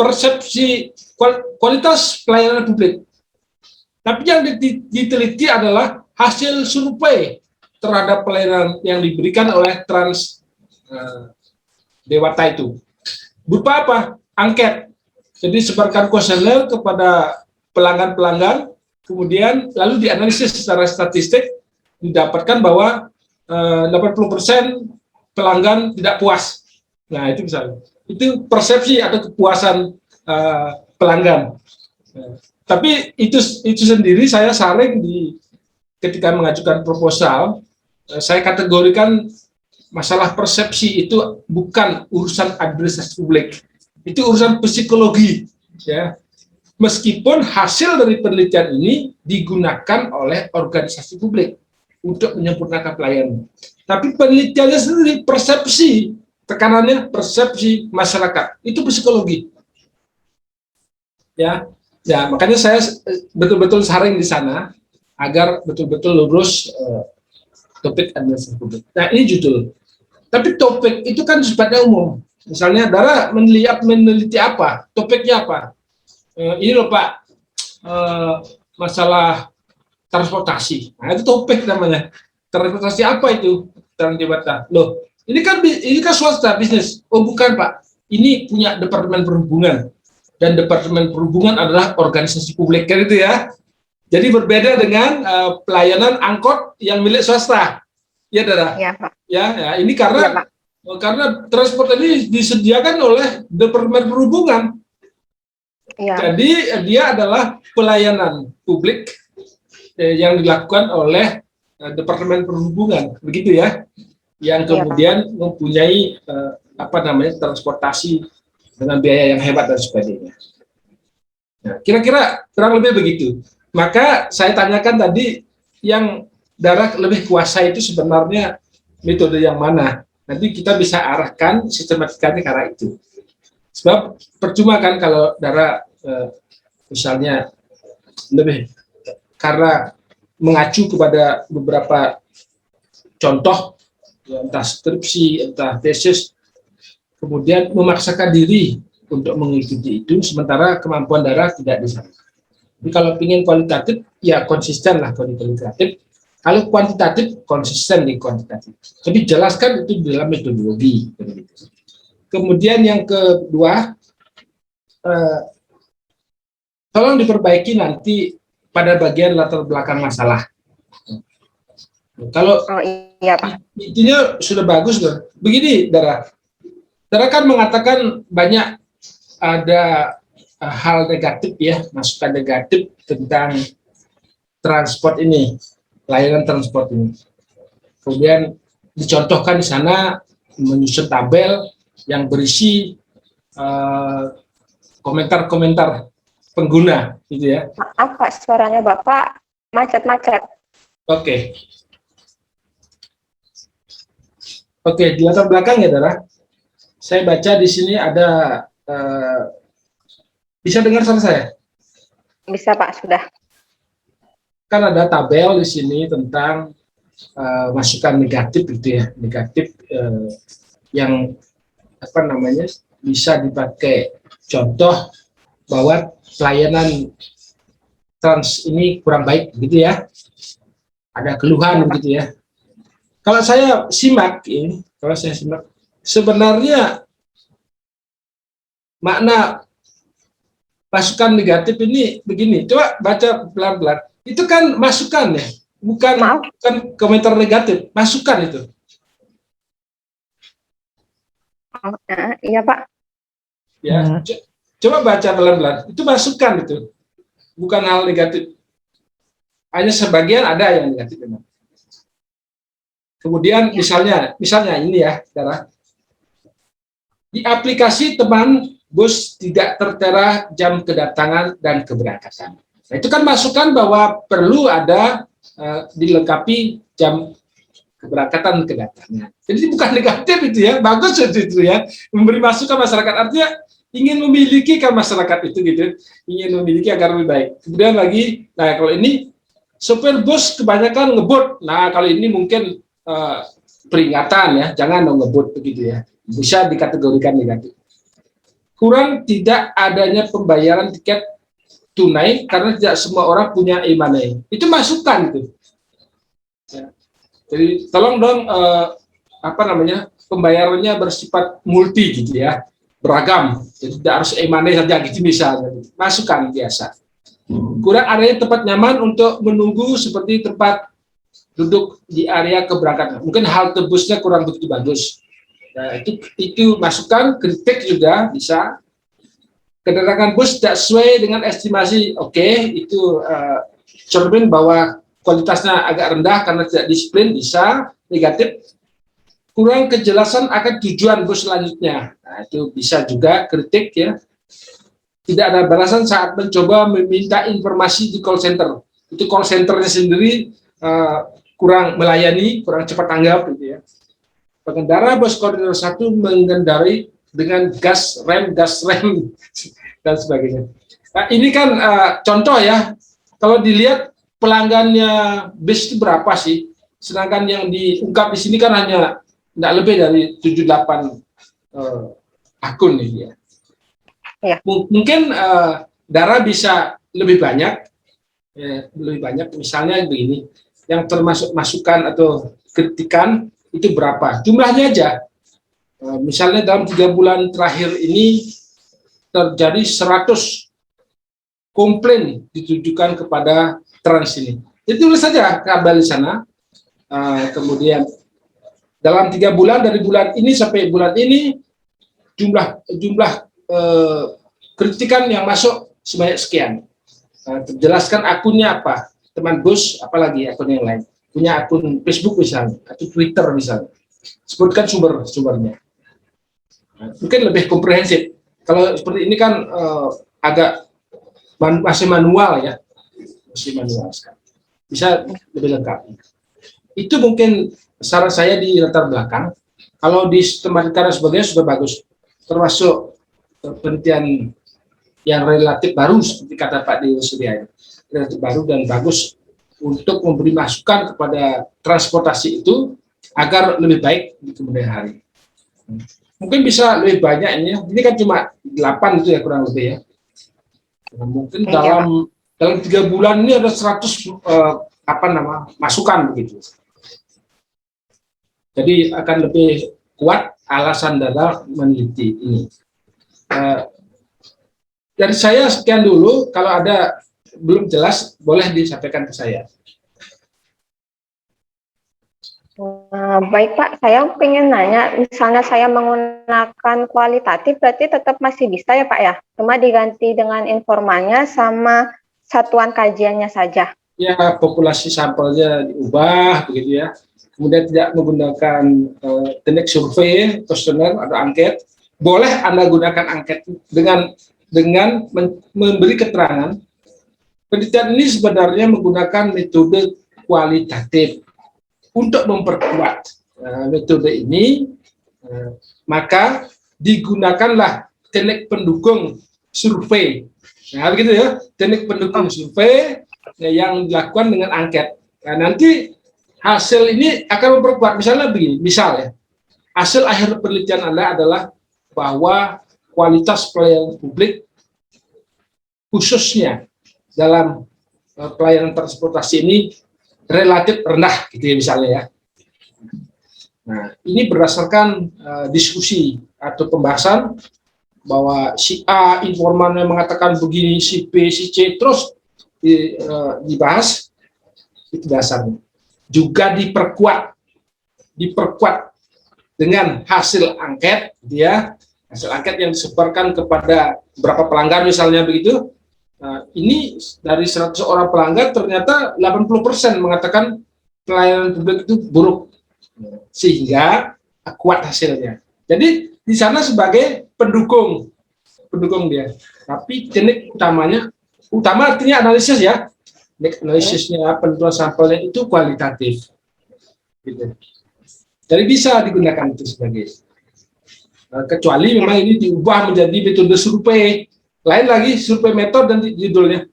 Persepsi kualitas pelayanan publik. Tapi yang diteliti adalah hasil survei terhadap pelayanan yang diberikan oleh Trans Dewata itu. Berupa apa? Angket. Jadi sebarkan kuesioner kepada pelanggan-pelanggan, kemudian lalu dianalisis secara statistik, didapatkan bahwa 80% pelanggan tidak puas. Nah, itu misalnya. Itu persepsi atau kepuasan pelanggan. Tapi itu sendiri saya saring ketika mengajukan proposal, saya kategorikan masalah persepsi itu bukan urusan administrasi publik. Itu urusan psikologi, ya. Meskipun hasil dari penelitian ini digunakan oleh organisasi publik untuk menyempurnakan pelayanan. Tapi penelitiannya sendiri persepsi, tekanannya persepsi masyarakat, itu psikologi. Ya, makanya saya betul-betul saring di sana agar betul-betul lurus topik administrasi publik. Nah, ini judul. Tapi topik itu kan sifatnya umum. Misalnya, Dara meneliti apa? Topiknya apa? Ini loh Pak, masalah transportasi. Nah, itu topik namanya. Transportasi apa itu? Transjakarta. Loh, ini kan swasta bisnis. Oh bukan Pak, ini punya Departemen Perhubungan. Dan Departemen Perhubungan adalah organisasi publik, kan itu ya. Jadi berbeda dengan pelayanan angkot yang milik swasta. Ya, Dara? Ya, Pak. Ya, ini karena transport ini disediakan oleh Departemen Perhubungan. Ya. Jadi dia adalah pelayanan publik yang dilakukan oleh Departemen Perhubungan, begitu ya, yang kemudian mempunyai transportasi dengan biaya yang hebat dan sebagainya. Nah, kira-kira kurang lebih begitu. Maka saya tanyakan tadi, yang Dara lebih kuasa itu sebenarnya metode yang mana? Nanti kita bisa arahkan sistematikanya ke arah itu. Sebab percuma kan kalau Dara misalnya lebih karena mengacu kepada beberapa contoh, ya, entah skripsi, entah tesis, kemudian memaksakan diri untuk mengikuti itu, sementara kemampuan Dara tidak di sana. Jadi kalau ingin kualitatif, ya konsisten lah kualitatif. Kalau kuantitatif, konsisten di kuantitatif. Tapi jelaskan itu dalam metodologi. Kemudian yang kedua, tolong diperbaiki nanti pada bagian latar belakang masalah. Kalau iya, Pak. intinya sudah bagus loh. Begini, Dara kan mengatakan banyak ada hal negatif ya, masukan negatif tentang transport ini, layanan transport ini. Kemudian dicontohkan di sana menyusun tabel yang berisi komentar-komentar pengguna, gitu ya. Maaf Pak, suaranya Bapak macet-macet. Oke. Oke, di latar belakang ya, Dara. Saya baca di sini ada, bisa dengar suara saya? Bisa Pak, sudah. Kan ada tabel di sini tentang masukan negatif gitu ya, negatif yang apa namanya bisa dipakai contoh bahwa pelayanan trans ini kurang baik gitu ya, ada keluhan gitu ya. Kalau saya simak ini, sebenarnya makna masukan negatif ini begini, coba baca pelan-pelan. Itu kan masukan ya, bukan komentar negatif, masukan itu. Iya Pak. Ya, coba baca pelan-pelan. Itu masukan itu, bukan hal negatif. Hanya sebagian ada yang negatif memang. Kemudian misalnya ini ya, Dara. Di aplikasi teman bus tidak tertera jam kedatangan dan keberangkatan. Nah, itu kan masukan bahwa perlu ada dilengkapi jam keberangkatan kedatangan. Jadi bukan negatif itu ya, bagus itu ya, memberi masukan masyarakat, artinya ingin memiliki kan masyarakat itu gitu, ingin memiliki agar lebih baik. Kemudian lagi, nah kalau ini sopir bus kebanyakan ngebut, nah kalau ini mungkin peringatan ya, jangan ngebut begitu ya, bisa dikategorikan negatif. Kurang tidak adanya pembayaran tiket tunai karena tidak semua orang punya e-money. Itu masukan itu. Ya. Jadi tolong dong pembayarannya bersifat multi gitu ya, beragam. Jadi tidak harus e-money saja gitu misalnya. Masukan biasa. Kurang adanya tempat nyaman untuk menunggu seperti tempat duduk di area keberangkatan. Mungkin halte busnya kurang begitu bagus. Nah, itu masukan, kritik juga bisa. Kedatangan bus tidak sesuai dengan estimasi, itu cermin bahwa kualitasnya agak rendah karena tidak disiplin, bisa. Negatif, kurang kejelasan akan tujuan bus selanjutnya. Nah, itu bisa juga kritik ya. Tidak ada balasan saat mencoba meminta informasi di call center. Itu call centernya sendiri kurang melayani, kurang cepat tanggap gitu ya. Pengendara bus koridor 1 mengendari dengan gas rem dan sebagainya. Nah, ini kan contoh ya. Kalau dilihat pelanggannya bus itu berapa sih? Sedangkan yang diungkap di sini kan hanya tidak lebih dari 7-8 akun ini ya. Ya. Mungkin Dara bisa lebih banyak, misalnya begini, yang termasuk masukan atau kritikan itu berapa jumlahnya aja. Misalnya dalam 3 bulan terakhir ini terjadi 100 komplain ditujukan kepada trans ini. Jadi tulis saja kabar di sana. Kemudian dalam 3 bulan dari bulan ini sampai bulan ini jumlah kritikan yang masuk sebanyak sekian. Terjelaskan akunnya apa, teman bus, apalagi akun yang lain. Punya akun Facebook misalnya, atau Twitter misalnya. Sebutkan sumbernya. Mungkin lebih komprehensif. Kalau seperti ini kan agak masih manual ya, sekali. Bisa lebih lengkap. Itu mungkin saran saya di latar belakang. Kalau disistematikkan dan sebagainya sudah bagus, termasuk penelitian yang relatif baru seperti kata Pak Dewa Surya, relatif baru dan bagus untuk memberi masukan kepada transportasi itu agar lebih baik di kemudian hari. Mungkin bisa lebih banyak ini kan cuma 8 itu ya kurang lebih ya. Mungkin dalam 3 bulan ini ada 100 masukan begitu. Jadi akan lebih kuat alasan Dara meneliti ini. Dari saya sekian dulu, kalau ada belum jelas boleh disampaikan ke saya. Baik Pak, saya ingin nanya, misalnya saya menggunakan kualitatif berarti tetap masih bisa ya Pak ya? Cuma diganti dengan informalnya sama satuan kajiannya saja. Ya, populasi sampelnya diubah begitu ya. Kemudian tidak menggunakan teknik survei, kuesioner atau angket. Boleh Anda gunakan angket dengan memberi keterangan. Penelitian ini sebenarnya menggunakan metode kualitatif. Untuk memperkuat metode ini, maka digunakanlah teknik pendukung survei. Nah, begitu ya, teknik pendukung survei yang dilakukan dengan angket. Nah, nanti hasil ini akan memperkuat. Misalnya begini, misalnya hasil akhir penelitian Anda adalah bahwa kualitas pelayanan publik khususnya dalam pelayanan transportasi ini relatif rendah, gitu ya misalnya ya. Nah, ini berdasarkan diskusi atau pembahasan bahwa si A informan yang mengatakan begini, si B, si C, terus dibahas, itu dasarnya. Juga diperkuat dengan hasil angket, gitu ya, hasil angket yang disebarkan kepada beberapa pelanggan misalnya begitu. Nah, ini dari 100 orang pelanggan ternyata 80% mengatakan pelayanan publik itu buruk, sehingga kuat hasilnya. Jadi di sana sebagai pendukung dia. Tapi teknik utama artinya analisis ya. Teknik analisisnya, penentuan sampelnya itu kualitatif. Gitu. Jadi bisa digunakan itu sebagai. Kecuali memang ini diubah menjadi metode survei. Lain lagi survei metode dan judulnya.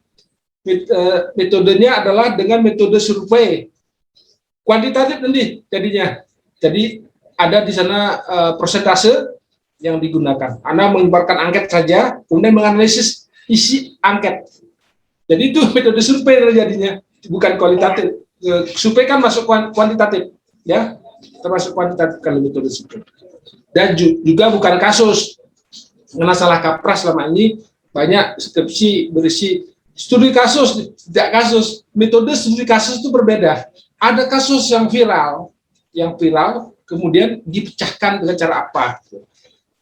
Metodenya adalah dengan metode survei. Kuantitatif nanti jadinya. Jadi ada di sana persentase yang digunakan. Anda menyebarkan angket saja, kemudian menganalisis isi angket. Jadi itu metode survei terjadinya, bukan kualitatif. Survei kan masuk kuantitatif, ya, termasuk kuantitatif kalau metode survei. Dan juga bukan kasus. Karena salah kaprah selama ini banyak skripsi berisi studi kasus, tidak kasus. Metode studi kasus itu berbeda. Ada kasus yang viral kemudian dipecahkan dengan cara apa?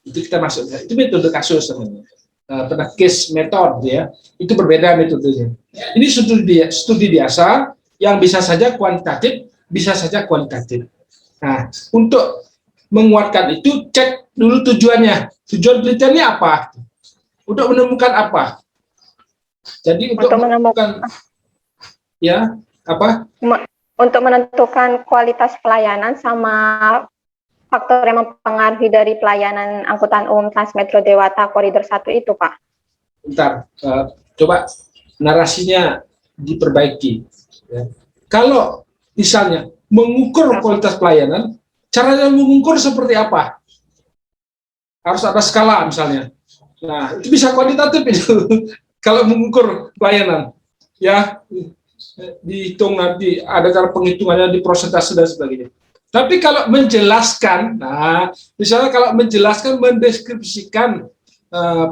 Itu kita masuk. Itu metode kasus namanya. Pada case method ya, itu berbeda metodenya. Ini studi biasa yang bisa saja kuantitatif, bisa saja kualitatif. Nah, untuk menguatkan itu cek dulu tujuannya. Tujuan penelitiannya apa? Untuk menemukan apa? Jadi untuk menemukan ya apa? Untuk menentukan kualitas pelayanan sama faktor yang mempengaruhi dari pelayanan angkutan umum Transmetro Dewata Koridor 1 itu, Pak. Bentar, coba narasinya diperbaiki. Ya. Kalau misalnya mengukur kualitas pelayanan, caranya mengukur seperti apa? Harus ada skala misalnya. Nah, itu bisa kuantitatif itu. Kalau mengukur pelayanan, ya dihitung nanti ada cara penghitungannya di persentase dan sebagainya. Tapi kalau menjelaskan, nah misalnya kalau menjelaskan, mendeskripsikan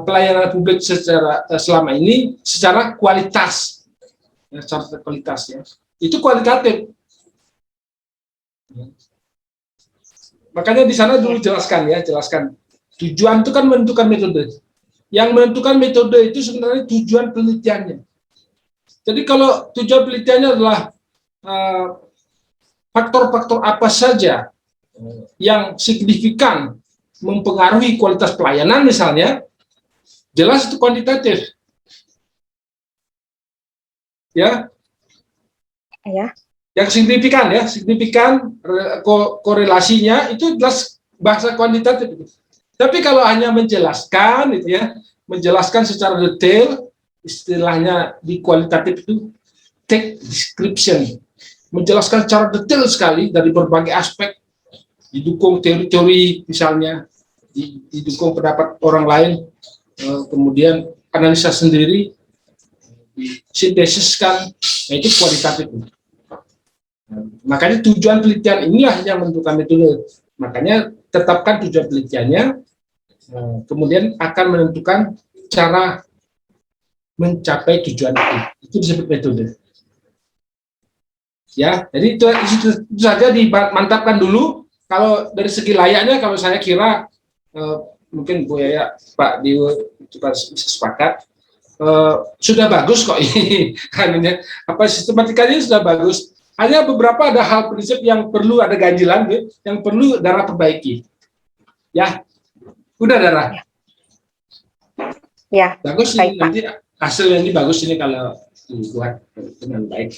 pelayanan publik secara selama ini secara kualitas, ya, secara kualitas ya, itu kualitatif. Makanya di sana dulu jelaskan tujuan itu kan menentukan metode. Yang menentukan metode itu sebenarnya tujuan penelitiannya. Jadi kalau tujuan penelitiannya adalah faktor-faktor apa saja yang signifikan mempengaruhi kualitas pelayanan misalnya, jelas itu kuantitatif. Ya. Ya. Yang signifikan korelasinya itu jelas bahasa kuantitatif. Tapi kalau hanya menjelaskan gitu ya, menjelaskan secara detail, istilahnya di kualitatif itu text description, menjelaskan secara detail sekali dari berbagai aspek, didukung teori-teori misalnya, didukung pendapat orang lain, kemudian analisa sendiri, disintesiskan, nah itu kualitatif. Makanya tujuan penelitian inilah yang menentukan metode. Makanya tetapkan tujuan penelitiannya, kemudian akan menentukan cara mencapai tujuan itu disebut metode. Ya, jadi itu saja dimantapkan dulu. Kalau dari segi layaknya, kalau saya kira mungkin Bu Yaya, Pak Dewa juga bisa sepakat, sudah bagus kok ini. Sistematikanya sudah bagus. Hanya beberapa ada hal prinsip yang perlu ada ganjilan, yang perlu Dara perbaiki. Ya, udah Dara. Ya. Bagus ini nanti hasilnya ini bagus ini kalau dibuat dengan baik.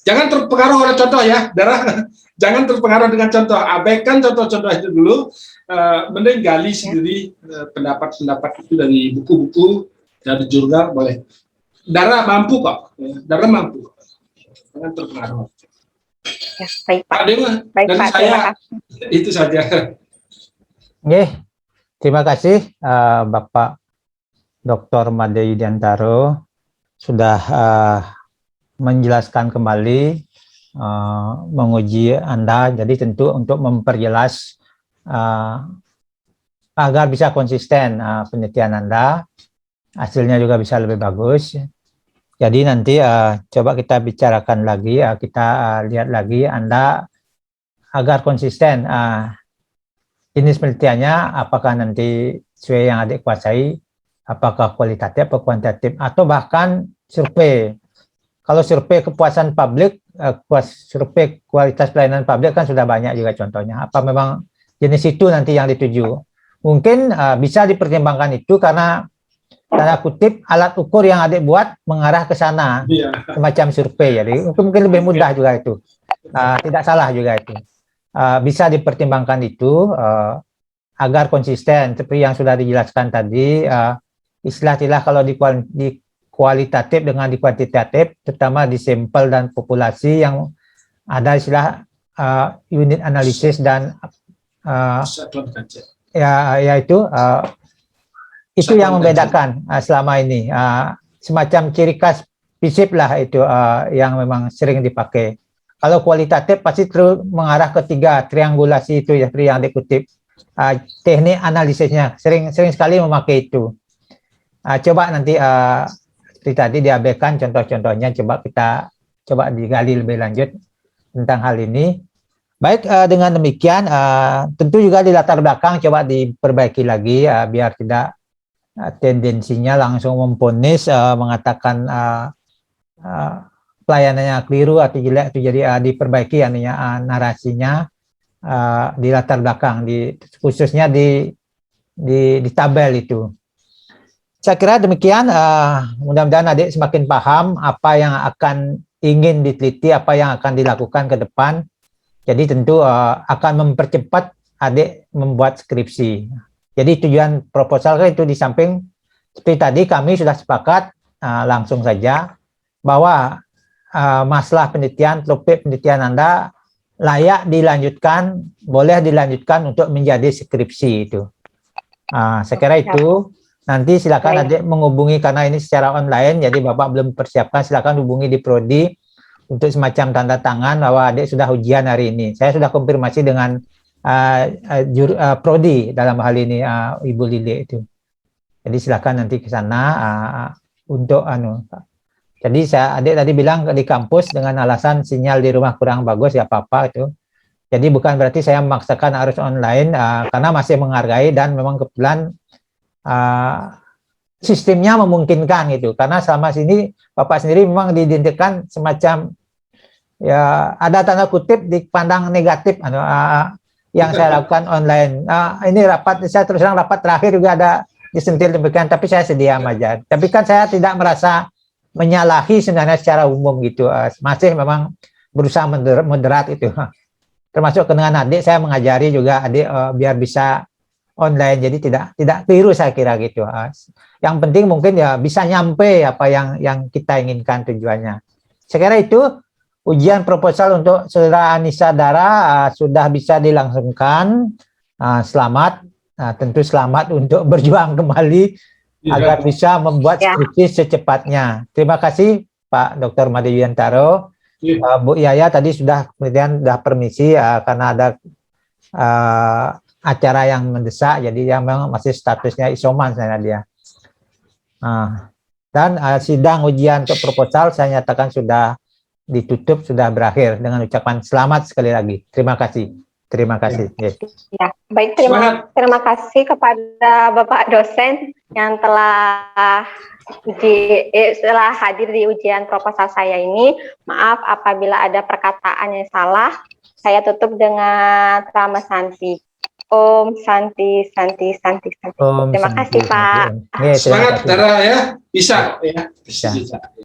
Jangan terpengaruh oleh contoh ya, Dara. Jangan terpengaruh dengan contoh. Abaikan contoh-contoh itu dulu. Mending gali sendiri pendapat-pendapat itu dari buku-buku, dari jurnal boleh. Dara mampu kok. Dara mampu. Jangan terpengaruh. Ya, baik Pak. Pak Dewa, Baik dari Pak, saya terima kasih. itu saja. Oke, terima kasih Bapak Dr. Made Yudiantaro sudah menjelaskan kembali, menguji Anda. Jadi tentu untuk memperjelas agar bisa konsisten penelitian Anda, hasilnya juga bisa lebih bagus. Jadi nanti coba kita bicarakan lagi, kita lihat lagi Anda agar konsisten jenis penelitiannya, apakah nanti sesuai yang adik kuasai, apakah kualitatif atau kuantitatif, atau bahkan survei. Kalau survei kepuasan publik, survei kualitas pelayanan publik kan sudah banyak juga contohnya. Apa memang jenis itu nanti yang dituju? Mungkin bisa dipertimbangkan itu karena tanda kutip alat ukur yang adik buat mengarah ke sana, semacam survei. Jadi mungkin lebih mudah juga itu. Tidak salah juga itu. Bisa dipertimbangkan itu agar konsisten seperti yang sudah dijelaskan tadi. Istilah-istilah kalau di kualitatif dengan di kuantitatif, terutama di sampel dan populasi yang ada istilah unit analisis dan itu yang membedakan selama ini, semacam ciri khas FISIP lah itu yang memang sering dipakai. Kalau kualitatif pasti terus mengarah ke 3 triangulasi itu ya, seperti yang dikutip. Teknik analisisnya sering sekali memakai itu. Coba nanti seperti tadi diabaikan contoh-contohnya, coba digali lebih lanjut tentang hal ini. Baik, dengan demikian tentu juga di latar belakang coba diperbaiki lagi biar tidak tendensinya langsung memvonis mengatakan pelayanannya keliru atau jelek, itu jadi diperbaiki narasinya di latar belakang, khususnya di tabel itu. Saya kira demikian, mudah-mudahan adik semakin paham apa yang akan ingin diteliti, apa yang akan dilakukan ke depan. Jadi tentu akan mempercepat adik membuat skripsi. Jadi tujuan proposal itu di samping seperti tadi kami sudah sepakat langsung saja bahwa masalah penelitian, topik penelitian Anda layak dilanjutkan, boleh dilanjutkan untuk menjadi skripsi itu. Saya kira itu. Nanti silakan adik menghubungi, karena ini secara online, jadi Bapak belum persiapkan, silakan hubungi di Prodi untuk semacam tanda tangan bahwa adik sudah ujian hari ini. Saya sudah konfirmasi dengan Prodi dalam hal ini Ibu Lili itu. Jadi silakan nanti ke sana untuk Jadi adik tadi bilang di kampus dengan alasan sinyal di rumah kurang bagus, ya apa-apa itu. Jadi bukan berarti saya memaksakan harus online, karena masih menghargai dan memang kebetulan sistemnya memungkinkan gitu. Karena selama sini Bapak sendiri memang diidentikan semacam ya ada tanda kutip dipandang negatif yang saya lakukan online. Ini saya terus terang rapat terakhir juga ada disentil demikian, tapi saya sedia aja. Tapi kan saya tidak merasa menyalahi sebenarnya secara umum gitu. Masih memang berusaha moderat itu. Termasuk dengan adik saya mengajari juga adik biar bisa online, jadi tidak keliru saya kira gitu. Yang penting mungkin ya bisa nyampe apa yang kita inginkan tujuannya. Saya kira itu ujian proposal untuk saudara Anissa Dara sudah bisa dilangsungkan. Selamat, tentu selamat untuk berjuang kembali agar bisa membuat skripsi secepatnya. Terima kasih Pak Dr. Made Yudiantaro. Bu Yaya tadi kemudian sudah permisi karena ada acara yang mendesak, jadi yang memang masih statusnya isoman saya dia. Dan sidang ujian untuk proposal saya nyatakan sudah ditutup, sudah berakhir dengan ucapan selamat sekali lagi. Terima kasih. Terima kasih. Ya, baik, terima kasih kepada Bapak dosen yang telah hadir di ujian proposal saya ini. Maaf apabila ada perkataan yang salah. Saya tutup dengan Rama Santi. Om Santi, Santi, Santi, Santi. Terima kasih Pak. Semangat Dara ya, bisa ya. Bisa.